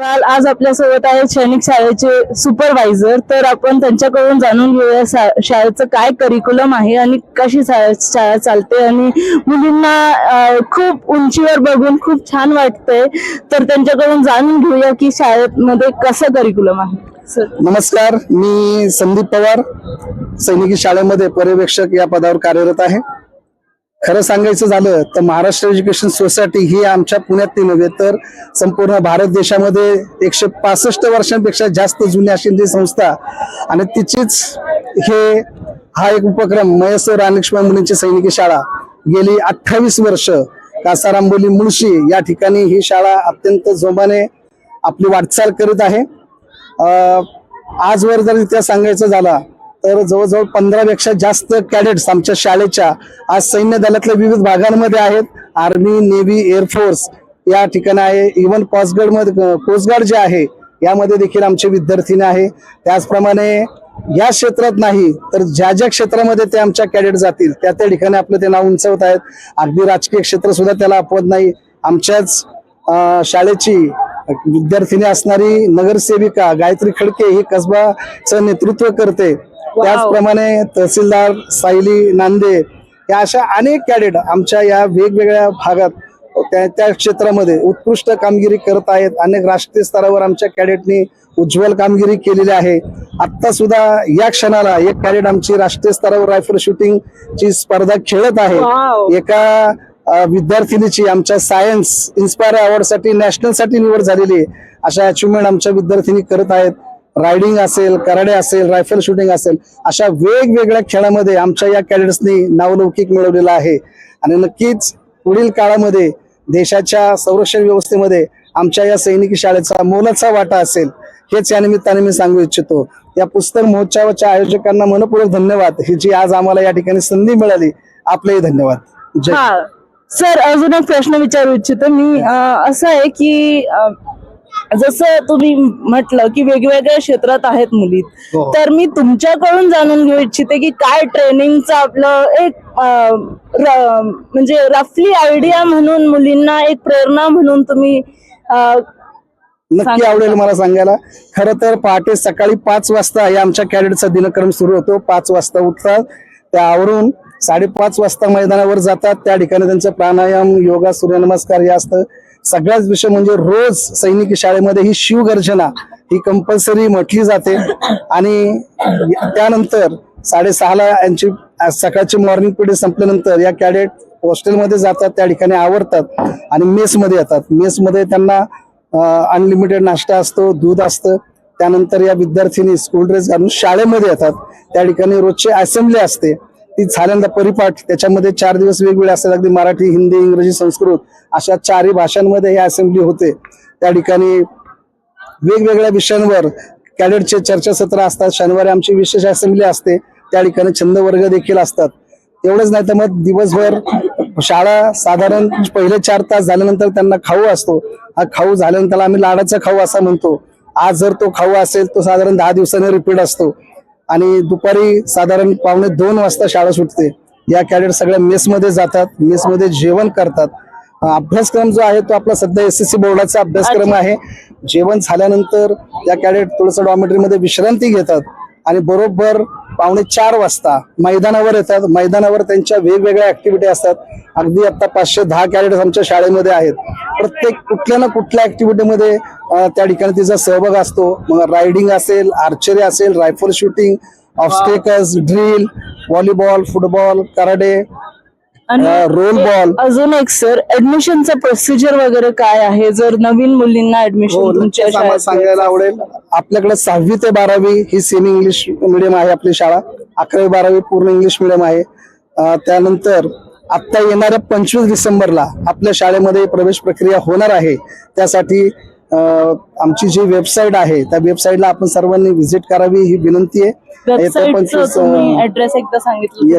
आज आपल्यासोबत आहे सैनिक शाळेचे सुपरवायझर. तर आपण त्यांच्याकडून जाणून घेऊया शाळेचं काय करिक्युलम आहे आणि कशी शाळा चालते आणि मुलींना खूप उंचीवर बघून खूप छान वाटतंय. तर त्यांच्याकडून जाणून घेऊया की शाळेमध्ये कसं करिक्युलम आहे. नमस्कार, मी संदीप पवार सैनिकी शाळेमध्ये पर्यवेक्षक या पदावर कार्यरत आहे. खरं सांगायचं झालं तर महाराष्ट्र एज्युकेशन सोसायटी ही आमच्या पुण्यातली नव्हे तर संपूर्ण भारत देशामध्ये 165 वर्षांपेक्षा जास्त जुनी अशी संस्था आणि तिचीच हा एक उपक्रम महेश्वर रानलक्ष्मी मुलींची सैनिकी शाळा गेली 28 वर्ष कासारांबोली मुळशी या ठिकाणी ही शाळा अत्यंत जोमाने आपली वाटचाल करीत आहे. आजवर जर इतिहास सांगायचं झाला तर जवळजवळ 15 पेक्षा जास्त कॅडेट्स आमच्या शाळेच्या आज सैन्य दलातल्या विविध भागांमध्ये आहेत. आर्मी, नेव्ही, एअरफोर्स या ठिकाणी आहे. इव्हन कोस्टगार्ड जे आहे यामध्ये देखील आमचे विद्यार्थी आहे. त्याचप्रमाणे या क्षेत्रात नाही तर ज्या ज्या क्षेत्रामध्ये ते आमच्या कॅडेट जातील त्या त्या ठिकाणी आपलं ते नाव उंचावत आहेत. अगदी राजकीय क्षेत्र सुद्धा त्याला अपवाद नाही. आमच्याच शाळेची विद्यार्थिनी असणारी नगरसेविका गायत्री खडके ही कसबाचं नेतृत्व करते. त्याचप्रमाणे तहसीलदार सायली नांदे या अशा अनेक कॅडेट आमच्या या वेगवेगळ्या भागात त्या क्षेत्रामध्ये उत्कृष्ट कामगिरी करत आहेत. अनेक राष्ट्रीय स्तरावर आमच्या कॅडेटनी उज्ज्वल कामगिरी केलेली आहे. आता सुद्धा या क्षणाला एक कॅडेट आमची राष्ट्रीय स्तरावर रायफल शूटिंग ची स्पर्धा खेळत आहे. एका विद्यार्थिनीची आमच्या सायन्स इन्स्पायर अवॉर्ड साठी नॅशनल साठी निवड झालेली आहे. अशा अचिव्हमेंट आमच्या विद्यार्थिनी करत आहेत. रायडिंग असेल, कराडे असेल, रायफल शूटिंग असेल अशा वेगवेगळ्या खेळामध्ये आमच्या या कॅडेट्सनी नावलौकिक मिळवलेलं आहे. आणि नक्कीच पुढील काळामध्ये देशाच्या संरक्षण व्यवस्थेमध्ये आमच्या या सैनिकी शाळेचा मोलाचा वाटा असेल हेच या निमित्ताने मी सांगू इच्छितो. या पुस्तक महोत्सवाच्या आयोजकांना मनपूर्वक धन्यवाद. ही जी आज आम्हाला या ठिकाणी संधी मिळाली आपलेही धन्यवाद. जय. सर, अजून एक प्रश्न विचारू इच्छितो मी. असं आहे की जसं तुम्ही म्हटलं की वेगवेगळ्या क्षेत्रात आहेत मुली, तर मी तुमच्याकडून जाणून घेऊ इच्छिते की काय ट्रेनिंगचं आपलं एक म्हणजे रफली आयडिया म्हणून मुलींना एक प्रेरणा म्हणून तुम्ही नक्की आवडेल मला सांगायला. खरं तर पहाटे सकाळी 5 वाजता या आमच्या कॅडेटचा दिनक्रम सुरू होतो. 5 वाजता उठतात, त्यावरून 5:30 वाजता मैदानावर जातात. त्या ठिकाणी त्यांचं प्राणायाम, योगा, सूर्यनमस्कार हे असतं. सगळ्याच विषय म्हणजे रोज सैनिकी शाळेमध्ये ही शिवगर्जना ही कंपल्सरी म्हटली जाते. आणि त्यानंतर 6:30ला यांची सकाळची मॉर्निंग पिरियड संपल्यानंतर या कॅडेट हॉस्टेलमध्ये जातात. त्या ठिकाणी आवरतात आणि मेसमध्ये येतात. मेसमध्ये त्यांना अनलिमिटेड नाश्ता असतो, दूध असतं. त्यानंतर या विद्यार्थिनी स्कूल ड्रेस घालून शाळेमध्ये येतात. त्या ठिकाणी रोजची असेंब्ली असते, ती झाल्यानंतर परिपाठ, त्याच्यामध्ये 4 दिवस वेगवेगळे असतात. अगदी मराठी, हिंदी, इंग्रजी, संस्कृत अशा 4ही भाषांमध्ये ही असेंब्ली होते. त्या ठिकाणी वेगवेगळ्या विषयांवर कॅडेटचे चर्चासत्र असतात. शनिवारी आमची विशेष असेंब्ली असते. त्या ठिकाणी छंद वर्ग देखील असतात. एवढंच नाही तर मग दिवसभर शाळा साधारण पहिले 4 तास झाल्यानंतर त्यांना खाऊ असतो. हा खाऊ झाल्यानंतर आम्ही लाडाचा खाऊ असा म्हणतो. आज जर तो खाऊ असेल तो साधारण 10 दिवसांनी रिपीट असतो. आणि दुपारी साधारण 1:15 वाजता शाळा सुटते. या कॅडेट सगळ्या मेसमध्ये जातात, मेसमध्ये जेवण करतात. अभ्यासक्रम जो आहे तो आपला सध्या SSC बोर्डाचा अभ्यासक्रम आहे. जेवण झाल्यानंतर या कॅडेट थोडंसं डॉर्मेटरीमध्ये विश्रांती घेतात आणि बरोबर 4:15 वाजता मैदानावर येतात. मैदानावर त्यांच्या वेगवेगळ्या ऍक्टिव्हिटी असतात. अगदी आता 510 कॅडेट्स आमच्या शाळेमध्ये आहेत. प्रत्येक कुठल्या ना कुठल्या ऍक्टिव्हिटीमध्ये त्या ठिकाणी तिचा सहभाग असतो. मग रायडिंग असेल, आर्चरी असेल, rifle shooting, obstacles, drill, volleyball, football, karate, role ball. अजून एक सर, ऍडमिशनचं प्रोसिजर वगैरे काय आहे जर नवीन मुलींना ऍडमिशन तुमच्या शाळेत सांगायला आवडेल. आपल्याकडे 6वी ते 12वी ही सेमी इंग्लिश मिडियम आहे आपली शाळा. 11वी 12वी पूर्ण इंग्लिश मिडियम आहे. त्यानंतर आता येणाऱ्या 25 डिसेंबरला आपल्या शाळेमध्ये प्रवेश प्रक्रिया होणार आहे. त्यासाठी आमची जी वेबसाईट आहे त्या वेबसाईटला आपण सर्वांनी व्हिजिट करावी ही विनंती आहे. ऍड्रेस एकदा सांगितलं.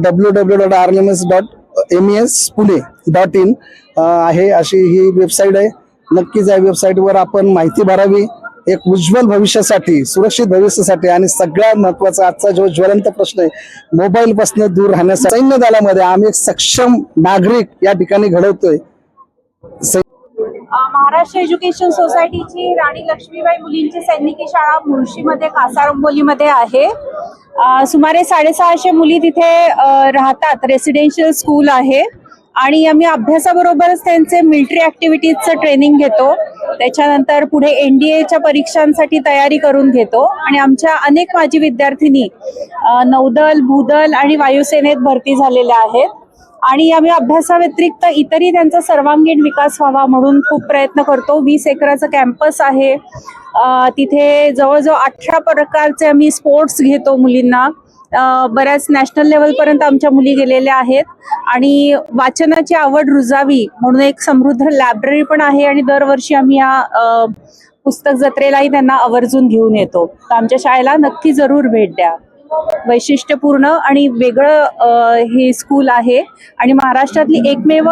www.rlms.mes.pune.in आहे अशी ही वेबसाईट आहे. नक्कीच या वेबसाईटवर आपण माहिती भरावी. एक उज्ज्वल भविष्यासाठी, सुरक्षित भविष्यासाठी आणि सगळ्यात महत्वाचा आजचा जो ज्वलंत प्रश्न आहे मोबाईल पासून दूर राहण्यासाठी सैन्य दलामध्ये आम्ही एक सक्षम नागरिक या ठिकाणी घडवतोय. महाराष्ट्र एज्युकेशन सोसायटीची राणी लक्ष्मीबाई मुलींची सैनिकी शाळा मुळशीमध्ये कासारंबोलीमध्ये आहे. सुमारे 650 मुली तिथे राहतात. रेसिडेन्शियल स्कूल आहे आणि आम्ही अभ्यासाबरोबरच त्यांचे मिलिटरी ऍक्टिव्हिटीजचं ट्रेनिंग घेतो. त्याच्यानंतर पुढे NDAच्या परीक्षांसाठी तयारी करून घेतो आणि आमच्या अनेक माजी विद्यार्थिनी नौदल, भूदल आणि वायुसेनेत भरती झालेल्या आहेत. आणि आम्ही अभ्यासाव्यतिरिक्त इतरही त्यांचा सर्वांगीण विकास व्हावा म्हणून खूप प्रयत्न करतो. 20 एकराचं कॅम्पस आहे. तिथे जवळजवळ 18 प्रकारचे आम्ही स्पोर्ट्स घेतो मुलींना. बऱ्याच नॅशनल लेवलपर्यंत आमच्या मुली गेलेल्या आहेत. आणि वाचनाची आवड रुजावी म्हणून एक समृद्ध लायब्ररी पण आहे आणि दरवर्षी आम्ही या पुस्तक जत्रेलाही त्यांना आवर्जून घेऊन येतो. तर आमच्या शाळेला नक्की जरूर भेट द्या. वैशिष्ट्यपूर्ण आणि वेगळं हे स्कूल आहे आणि महाराष्ट्रातली एकमेव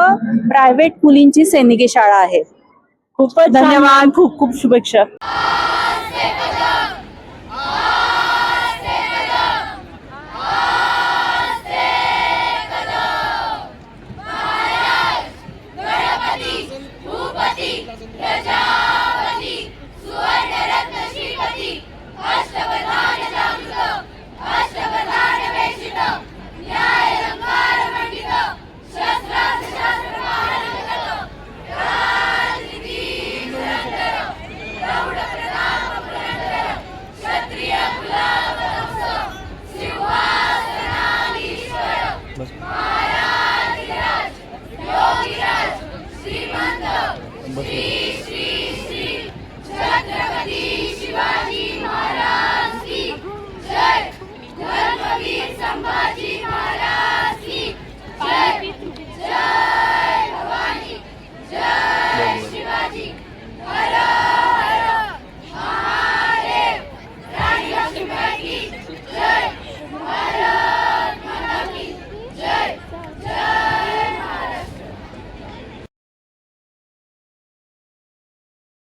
प्रायव्हेट मुलींची सैनिकी शाळा आहे. खूपच धन्यवाद. खूप खूप शुभेच्छा. संभाजी